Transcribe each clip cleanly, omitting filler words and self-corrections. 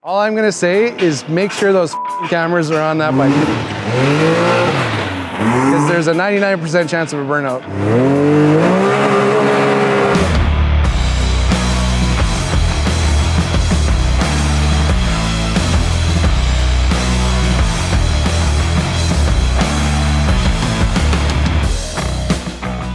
All I'm gonna say is make sure those cameras are on that bike. Because there's a 99% chance of a burnout.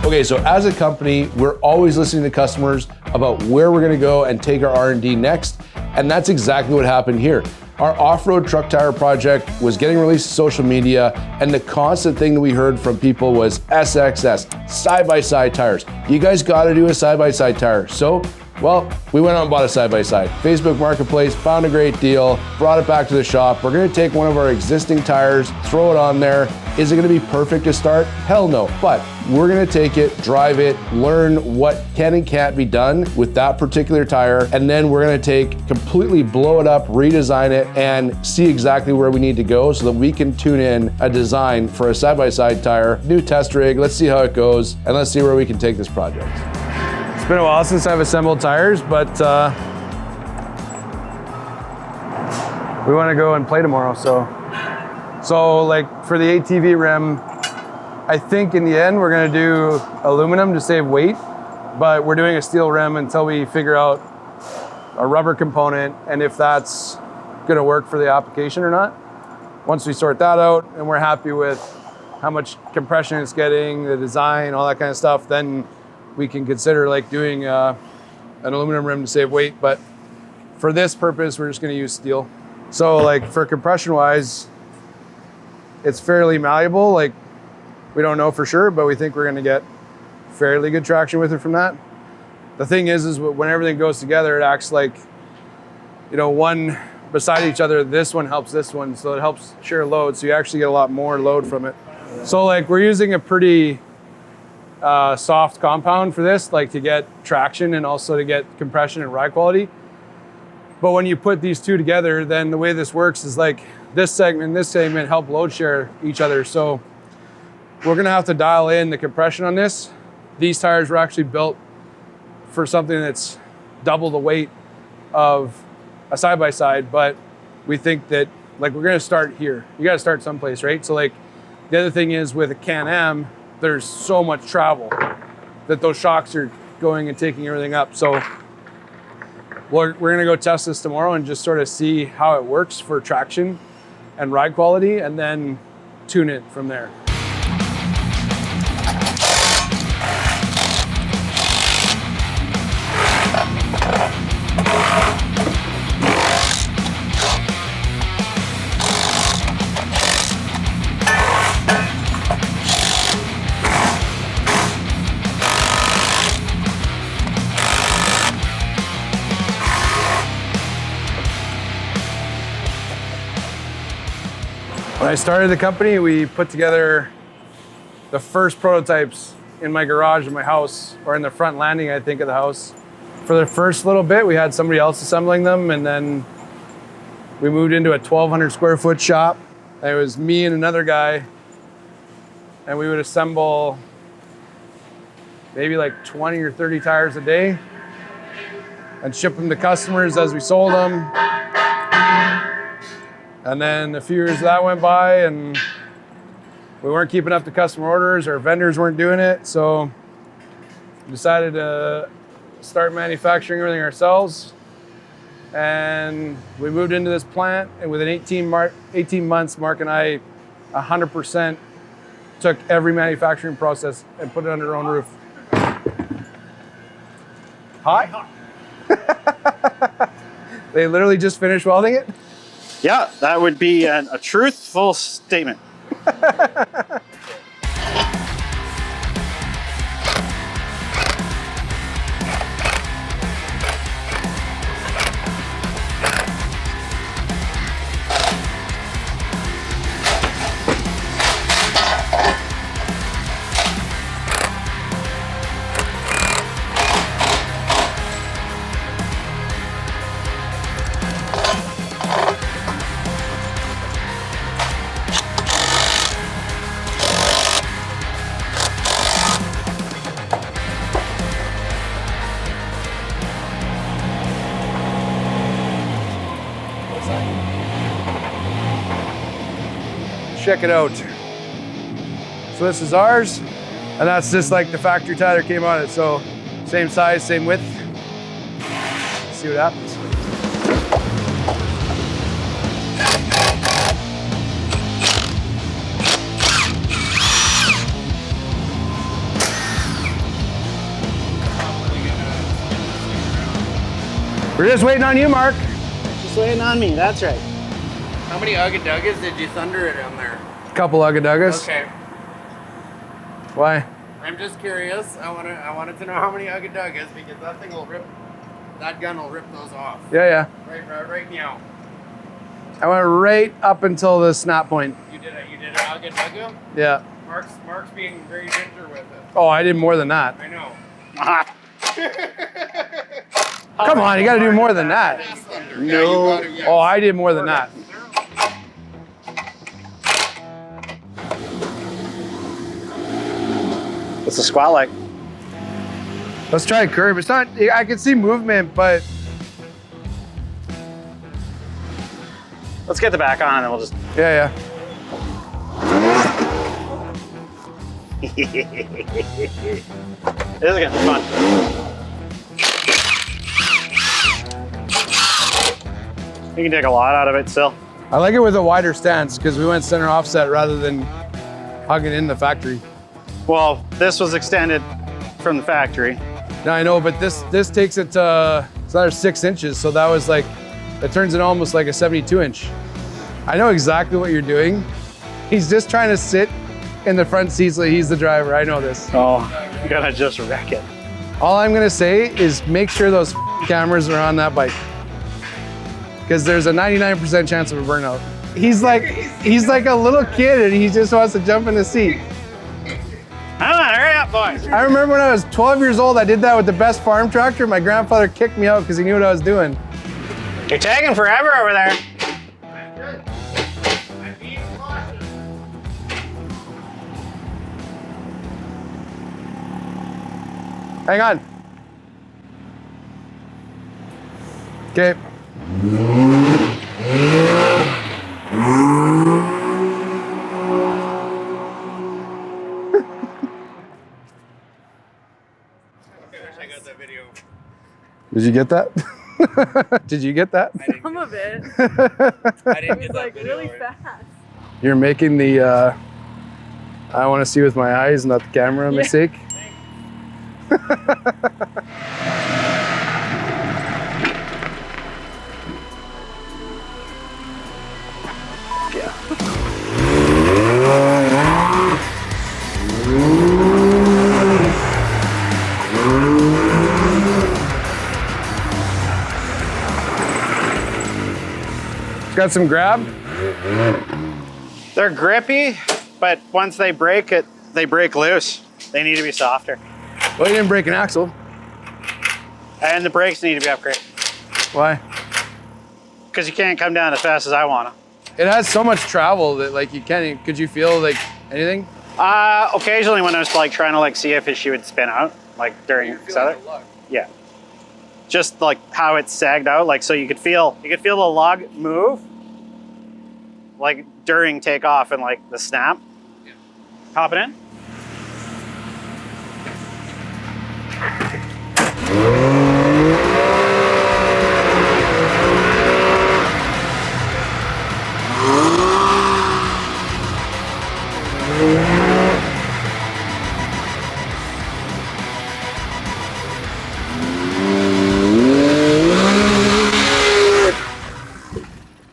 Okay, so as a company, we're always listening to customers about where we're gonna go and take our R&D next, and that's exactly what happened here. Our off-road truck tire project was getting released to social media, and the constant thing that we heard from people was SXS, side-by-side tires. You guys gotta do a side-by-side tire. So, well, we went out and bought a side-by-side. Facebook Marketplace, found a great deal, brought it back to the shop. We're gonna take one of our existing tires, throw it on there. Is it gonna be perfect to start? Hell no, but we're gonna take it, drive it, learn what can and can't be done with that particular tire, and then we're gonna completely blow it up, redesign it, and see exactly where we need to go so that we can tune in a design for a side-by-side tire, new test rig, let's see how it goes, and let's see where we can take this project. It's been a while since I've assembled tires, but we want to go and play tomorrow. So like for the ATV rim, I think in the end we're going to do aluminum to save weight, but we're doing a steel rim until we figure out a rubber component and if that's going to work for the application or not. Once we sort that out and we're happy with how much compression it's getting, the design, all that kind of stuff, then we can consider like doing an aluminum rim to save weight. But for this purpose, we're just going to use steel. So like for compression wise, it's fairly malleable. Like we don't know for sure, but we think we're going to get fairly good traction with it from that. The thing is when everything goes together, it acts like, you know, one beside each other. This one helps this one, so it helps share load. So you actually get a lot more load from it. So like we're using a pretty soft compound for this, like to get traction and also to get compression and ride quality. But when you put these two together, then the way this works is like this segment and this segment help load share each other. So we're gonna have to dial in the compression on this. These tires were actually built for something that's double the weight of a side-by-side, but we think that like we're gonna start here. You gotta start someplace, right? So like the other thing is with a Can-Am, there's so much travel that those shocks are going and taking everything up. So we're gonna go test this tomorrow and just sort of see how it works for traction and ride quality, and then tune it from there. When I started the company, we put together the first prototypes in my garage in my house, or in the front landing, I think, of the house. For the first little bit, we had somebody else assembling them, and then we moved into a 1,200 square foot shop. And it was me and another guy, and we would assemble maybe like 20 or 30 tires a day and ship them to customers as we sold them. And then a few years that went by and we weren't keeping up to customer orders, our vendors weren't doing it. So we decided to start manufacturing everything ourselves. And we moved into this plant, and within 18 months, Mark and I 100% took every manufacturing process and put it under our own roof. Hot? They literally just finished welding it? Yeah, that would be a truthful statement. Check it out. So this is ours, and that's just like the factory tie that came on it. So same size, same width. Let's see what happens. We're just waiting on you, Mark. Just waiting on me, that's right. How many Ugga-Duggas did you thunder it on there? A couple Ugga-Duggas. Okay. Why? I'm just curious. I wanted to know how many Ugga-Duggas because that thing will rip. That gun will rip those off. Yeah. Right now. I went right up until the snap point. You did an Ugga-Dugga? Yeah. Mark's being very ginger with it. Oh, I did more than that. I know. Come on, you got to do more than that. No. Oh, I did more than that. What's the squat like? Let's try a curve. It's not, I can see movement, but Let's get the back on and then we'll just... yeah. This is getting fun. You can take a lot out of it still. I like it with a wider stance because we went center offset rather than hugging in the factory. Well, this was extended from the factory. Now I know, but this takes it to, it's another 6 inches. So that was like, it turns it almost like a 72 inch. I know exactly what you're doing. He's just trying to sit in the front seat so he's the driver. I know this. Oh, you gotta just wreck it. All I'm gonna say is make sure those cameras are on that bike, because there's a 99% chance of a burnout. He's like a little kid and he just wants to jump in the seat. Come on, hurry up, boys. I remember when I was 12 years old, I did that with the best farm tractor. My grandfather kicked me out because he knew what I was doing. You're taking forever over there. I'm being cautious. Hang on. Okay. I got that video. Did you get that? Did you get that? Some of it. I didn't It was get that like video. really fast. You're making the I want to see with my eyes, not the camera mistake. It's got some grab. They're grippy, but once they break it, they break loose. They need to be softer. Well, you didn't break an axle. And the brakes need to be upgraded. Why? Because you can't come down as fast as I want to. It has so much travel that like you can't. Could you feel like anything? Occasionally when I was like trying to like see if she would spin out, like during Southern. Yeah. Just like how it's sagged out, like so you could feel the lug move, like during takeoff and like the snap. Yeah. Pop it in.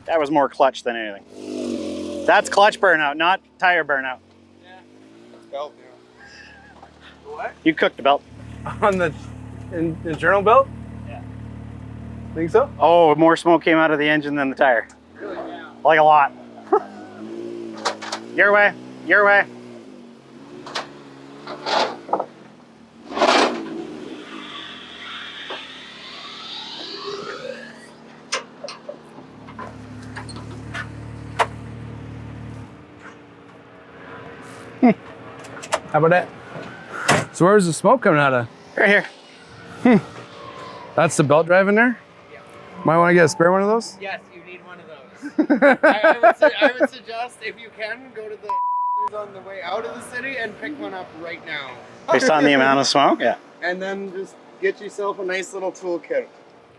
That was more clutch than anything. That's clutch burnout, not tire burnout. Yeah. That's belt, yeah. What? You cooked the belt. On the internal belt? Yeah. Think so? Oh, more smoke came out of the engine than the tire. Really? Yeah. Like a lot. Your way, your way. How about that? So where's the smoke coming out of? Right here. That's the belt drive in there? Yeah. Might want to get a spare one of those? Yes, you need one of those. I would suggest, if you can, go to the on the way out of the city and pick one up right now. Based on the amount of smoke? Yeah. And then just get yourself a nice little toolkit.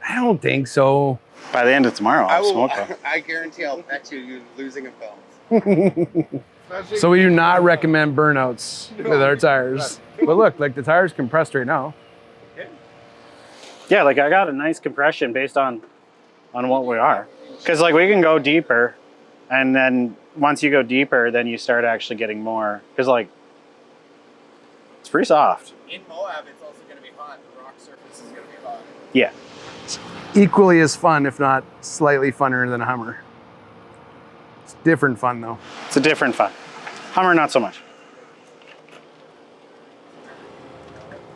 I don't think so. By the end of tomorrow, I'll smoke them. I guarantee I'll bet you're losing a belt. So we do not recommend burnouts with our tires. But look, like the tire's compressed right now. Yeah, like I got a nice compression based on what we are. Because like we can go deeper, and then once you go deeper, then you start actually getting more. Because like, it's pretty soft. In Moab, it's also going to be hot. The rock surface is going to be hot. Yeah. Equally as fun, if not slightly funner than a Hummer. It's different fun though. It's a different fun. Hummer, not so much.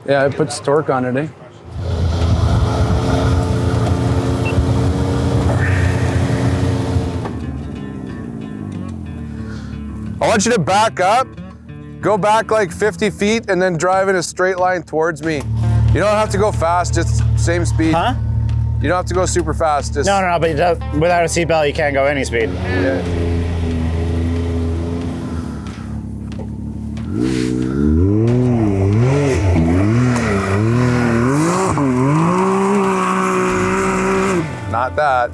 Yeah, it puts torque on it, eh? I want you to back up, go back like 50 feet, and then drive in a straight line towards me. You don't have to go fast, just same speed. Huh? You don't have to go super fast. Just... No, but without a seatbelt, you can't go any speed. Yeah. Not that.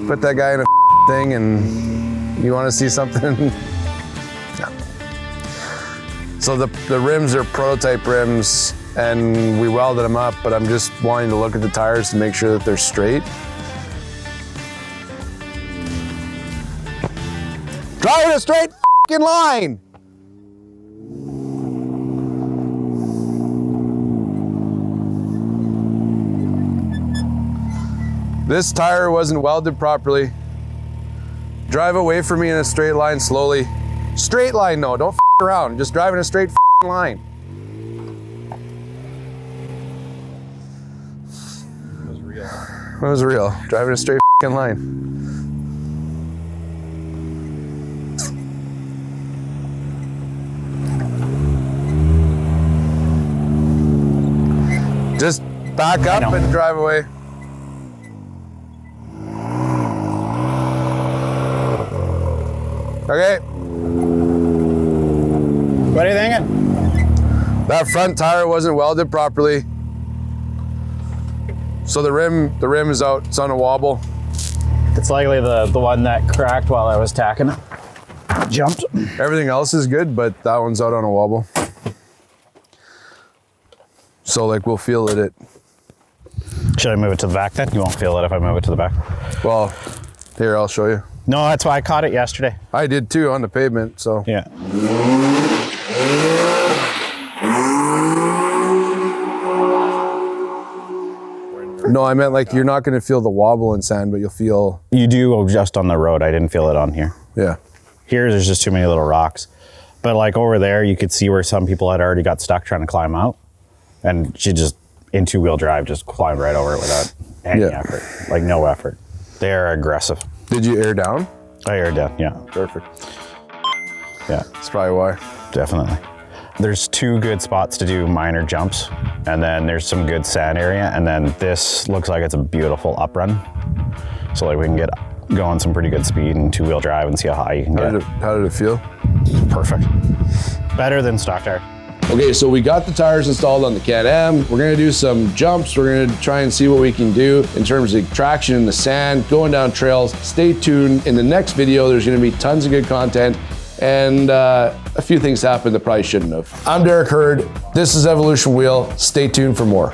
Put that guy in a thing and you want to see something? No. So the rims are prototype rims and we welded them up, but I'm just wanting to look at the tires to make sure that they're straight. Drive in a straight f***ing line. This tire wasn't welded properly. Drive away from me in a straight line slowly. Straight line, no, don't f around. Just drive in a straight line. It was real. It was real. Driving a straight line. Just back up and drive away. Okay. What are you thinking? That front tire wasn't welded properly. So the rim is out, it's on a wobble. It's likely the one that cracked while I was tacking it. Jumped. Everything else is good, but that one's out on a wobble. So like we'll feel it. Should I move it to the back then? You won't feel it if I move it to the back. Well, here, I'll show you. No, that's why I caught it yesterday. I did too on the pavement, so. Yeah. No, I meant like you're not gonna feel the wobble in sand, but you'll feel. You do just on the road. I didn't feel it on here. Yeah. Here, there's just too many little rocks. But like over there, you could see where some people had already got stuck trying to climb out. And she just, in two-wheel drive, just climbed right over it without any effort. Like no effort. They're aggressive. Did you air down? I aired down, yeah. Perfect. Yeah. That's probably why. Definitely. There's two good spots to do minor jumps, and then there's some good sand area, and then this looks like it's a beautiful up run. So like we can get going some pretty good speed and two-wheel drive and see how high you can get. How did it feel? Perfect. Better than stock tire. Okay, so we got the tires installed on the Can-Am. We're gonna do some jumps. We're gonna try and see what we can do in terms of traction in the sand, going down trails. Stay tuned. In the next video, there's gonna be tons of good content and a few things happen that probably shouldn't have. I'm Derek Hurd. This is Evolution Wheel. Stay tuned for more.